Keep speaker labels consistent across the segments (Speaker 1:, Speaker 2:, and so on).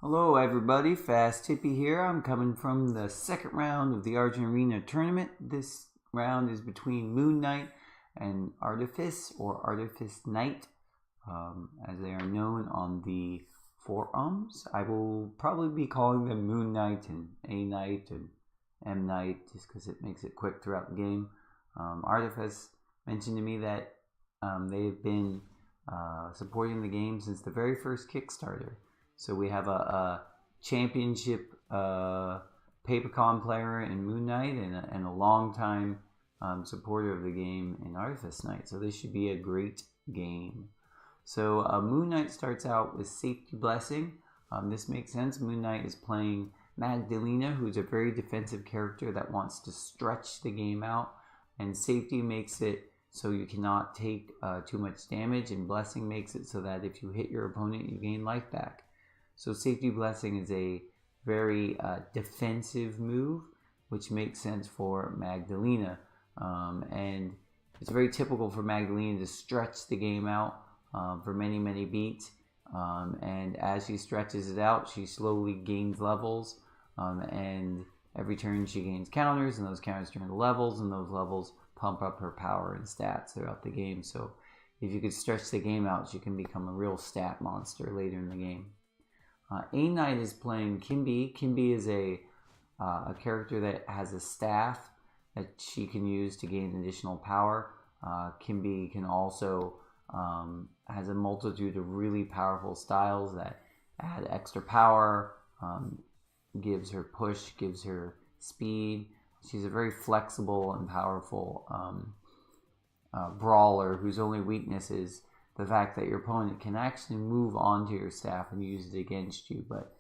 Speaker 1: Hello everybody, Fast Tippy here. I'm coming from the second round of the Argent Arena tournament. This round is between Moon Knight and Artifice, or Artifice Knight, as they are known on the forums. I will probably be calling them Moon Knight and A Knight and M Knight just because it makes it quick throughout the game. Artifice mentioned to me that they've been supporting the game since the very first Kickstarter. So we have a championship Papercon player in Moon Knight and a long-time supporter of the game in Artifice Knight. So this should be a great game. So Moon Knight starts out with Safety Blessing. This makes sense. Moon Knight is playing Magdelina, who's a very defensive character that wants to stretch the game out. And Safety makes it so you cannot take too much damage. And Blessing makes it so that if you hit your opponent, you gain life back. So Safety Blessing is a very defensive move, which makes sense for Magdelina. And it's very typical for Magdelina to stretch the game out for many, many beats. And as she stretches it out, she slowly gains levels. And every turn she gains counters, and those counters turn to levels, and those levels pump up her power and stats throughout the game. So if you could stretch the game out, she can become a real stat monster later in the game. A Knight is playing Kimbhe. Kimbhe is a character that has a staff that she can use to gain additional power. Kimbhe can also has a multitude of really powerful styles that add extra power, gives her push, gives her speed. She's a very flexible and powerful brawler whose only weakness is the fact that your opponent can actually move onto your staff and use it against you, but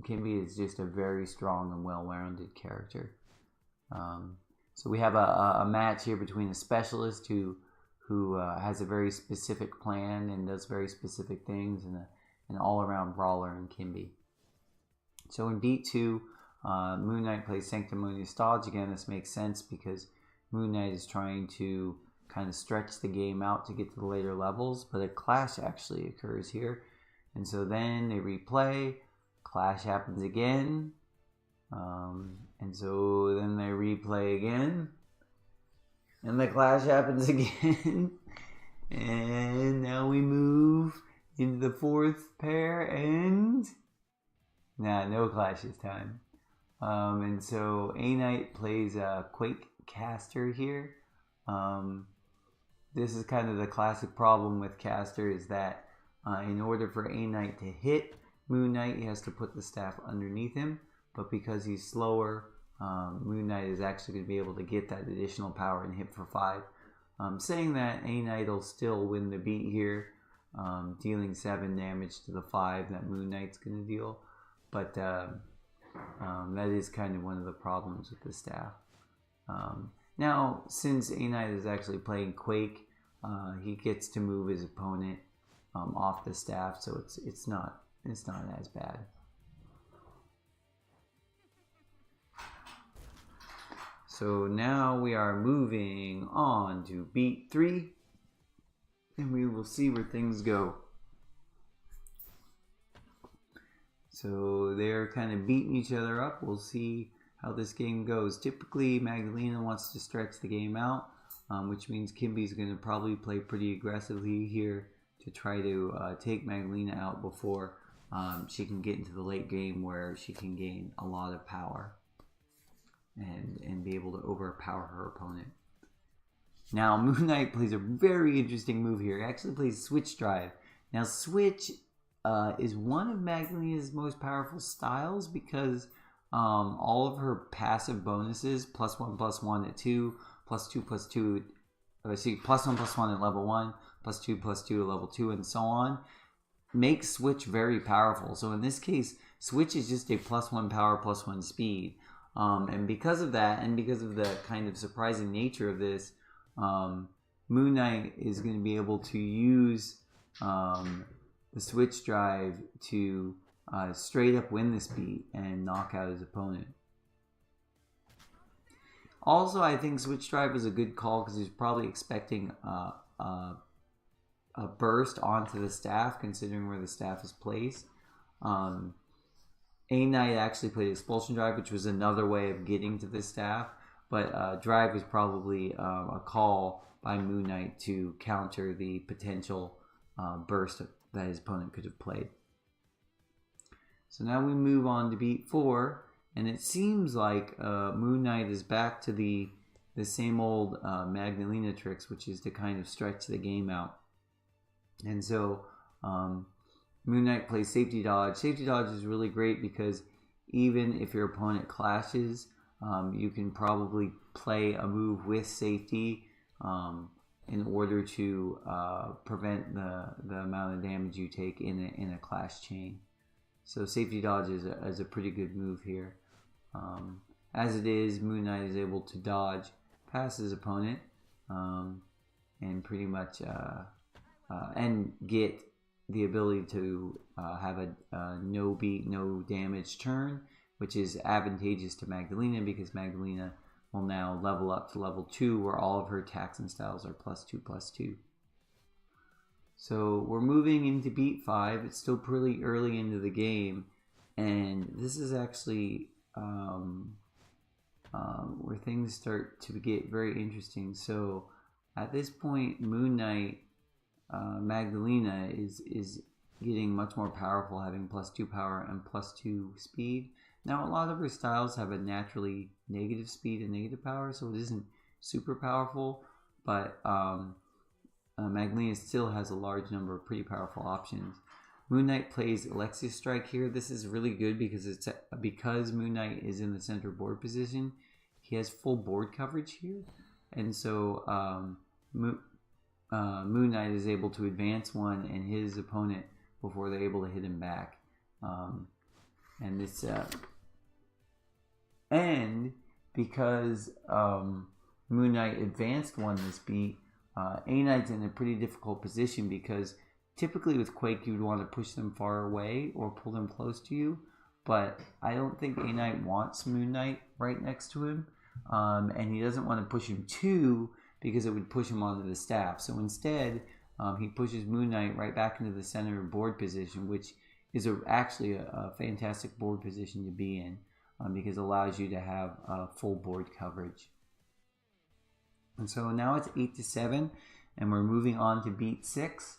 Speaker 1: Kimbhe is just a very strong and well-rounded character. So we have a match here between a specialist who has a very specific plan and does very specific things, and an all-around brawler in Kimbhe. So in beat 2, Moon Knight plays Sanctimonious Dodge. Again, this makes sense because Moon Knight is trying to kind of stretch the game out to get to the later levels, but a clash actually occurs here, and so then they replay. Clash happens again, and so then they replay again, and the clash happens again, and now we move into the fourth pair, and no clash this time. And so A Knight plays a Quake caster here. This is kind of the classic problem with caster, is that in order for A Knight to hit Moon Knight, he has to put the staff underneath him. But because he's slower, Moon Knight is actually going to be able to get that additional power and hit for 5. Saying that, A Knight will still win the beat here, dealing 7 damage to the 5 that Moon Knight's going to deal. But that is kind of one of the problems with the staff. Now, since A Knight is actually playing Quake, he gets to move his opponent off the staff, so it's not as bad. So now we are moving on to beat 3, and we will see where things go. So they're kind of beating each other up. We'll see how this game goes. Typically, Magdelina wants to stretch the game out, which means Kimbhe is going to probably play pretty aggressively here to try to take Magdelina out before she can get into the late game where she can gain a lot of power and be able to overpower her opponent. Now, Moon Knight plays a very interesting move here. He actually plays Switch Drive. Now, Switch is one of Magdelina's most powerful styles because all of her passive bonuses, +1/+1 at 2, +2/+2, +1/+1 at level 1, +2/+2 at level 2, and so on, makes Switch very powerful. So in this case, Switch is just a +1 power, +1 speed. And because of that, and because of the kind of surprising nature of this, Moon Knight is going to be able to use the Switch Drive to straight up win this beat and knock out his opponent. Also, I think Switch Drive is a good call because he's probably expecting a burst onto the staff, considering where the staff is placed. A Knight actually played Expulsion Drive, which was another way of getting to the staff, but Drive was probably a call by Moon Knight to counter the potential burst that his opponent could have played. So now we move on to beat 4, and it seems like Moon Knight is back to the same old Magdelina tricks, which is to kind of stretch the game out. And so Moon Knight plays Safety Dodge. Safety Dodge is really great because even if your opponent clashes, you can probably play a move with safety in order to prevent the amount of damage you take in a clash chain. So Safety Dodge is a pretty good move here. As it is, Moon Knight is able to dodge past his opponent and pretty much and get the ability to have a no beat, no damage turn, which is advantageous to Magdelina because Magdelina will now level up to level 2 where all of her attacks and styles are +2/+2. So we're moving into beat 5. It's still pretty early into the game, and this is actually where things start to get very interesting. So at this point, Moon Knight, Magdelina is getting much more powerful, having +2 power and +2 speed. Now a lot of her styles have a naturally negative speed and negative power, so it isn't super powerful, but Magdelina still has a large number of pretty powerful options. Moon Knight plays Alexius Strike here. This is really good because Moon Knight is in the center board position. He has full board coverage here, and so Moon Knight is able to advance one and hit his opponent before they're able to hit him back. And this and because Moon Knight advanced one this beat, A Knight's in a pretty difficult position because typically with Quake you would want to push them far away or pull them close to you, but I don't think A Knight wants Moon Knight right next to him, and he doesn't want to push him too because it would push him onto the staff. So instead, he pushes Moon Knight right back into the center board position, which is actually a fantastic board position to be in because it allows you to have full board coverage. And so now it's 8-7, and we're moving on to beat 6.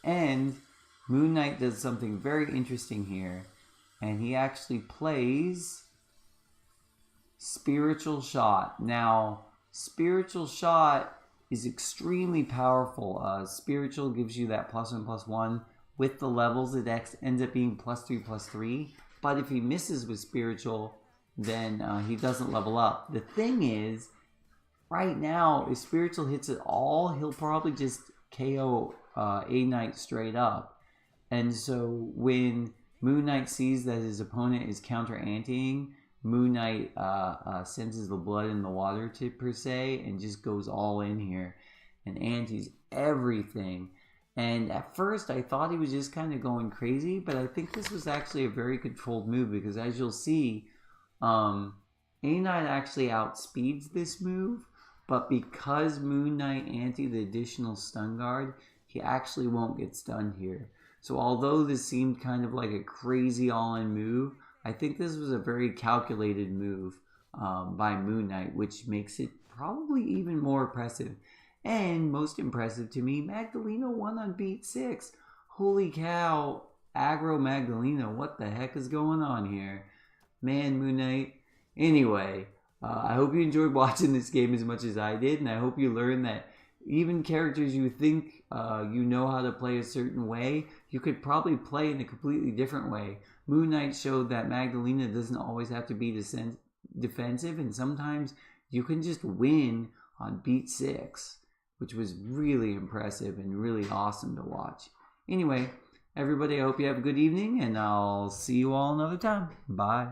Speaker 1: And Moon Knight does something very interesting here, and he actually plays Spiritual Shot. Now, Spiritual Shot is extremely powerful. Spiritual gives you that +1/+1. With the levels, it ends up being +3/+3. But if he misses with Spiritual, then he doesn't level up. The thing is, right now, if Spiritual hits it all, he'll probably just KO A Knight straight up. And so when Moon Knight sees that his opponent is counter-anteing, Moon Knight senses the blood in the water per se and just goes all in here and antes everything. And at first I thought he was just kind of going crazy, but I think this was actually a very controlled move because as you'll see, A Knight actually outspeeds this move, but because Moon Knight ante the additional stun guard, he actually won't get stunned here. So although this seemed kind of like a crazy all-in move, I think this was a very calculated move by Moon Knight, which makes it probably even more impressive. And most impressive to me, Magdelina won on beat 6. Holy cow, aggro Magdelina, what the heck is going on here? Man, Moon Knight. Anyway, I hope you enjoyed watching this game as much as I did, and I hope you learned that even characters you think you know how to play a certain way, you could probably play in a completely different way. Moon Knight showed that Magdelina doesn't always have to be defensive, and sometimes you can just win on beat 6, which was really impressive and really awesome to watch. Anyway, everybody, I hope you have a good evening, and I'll see you all another time. Bye.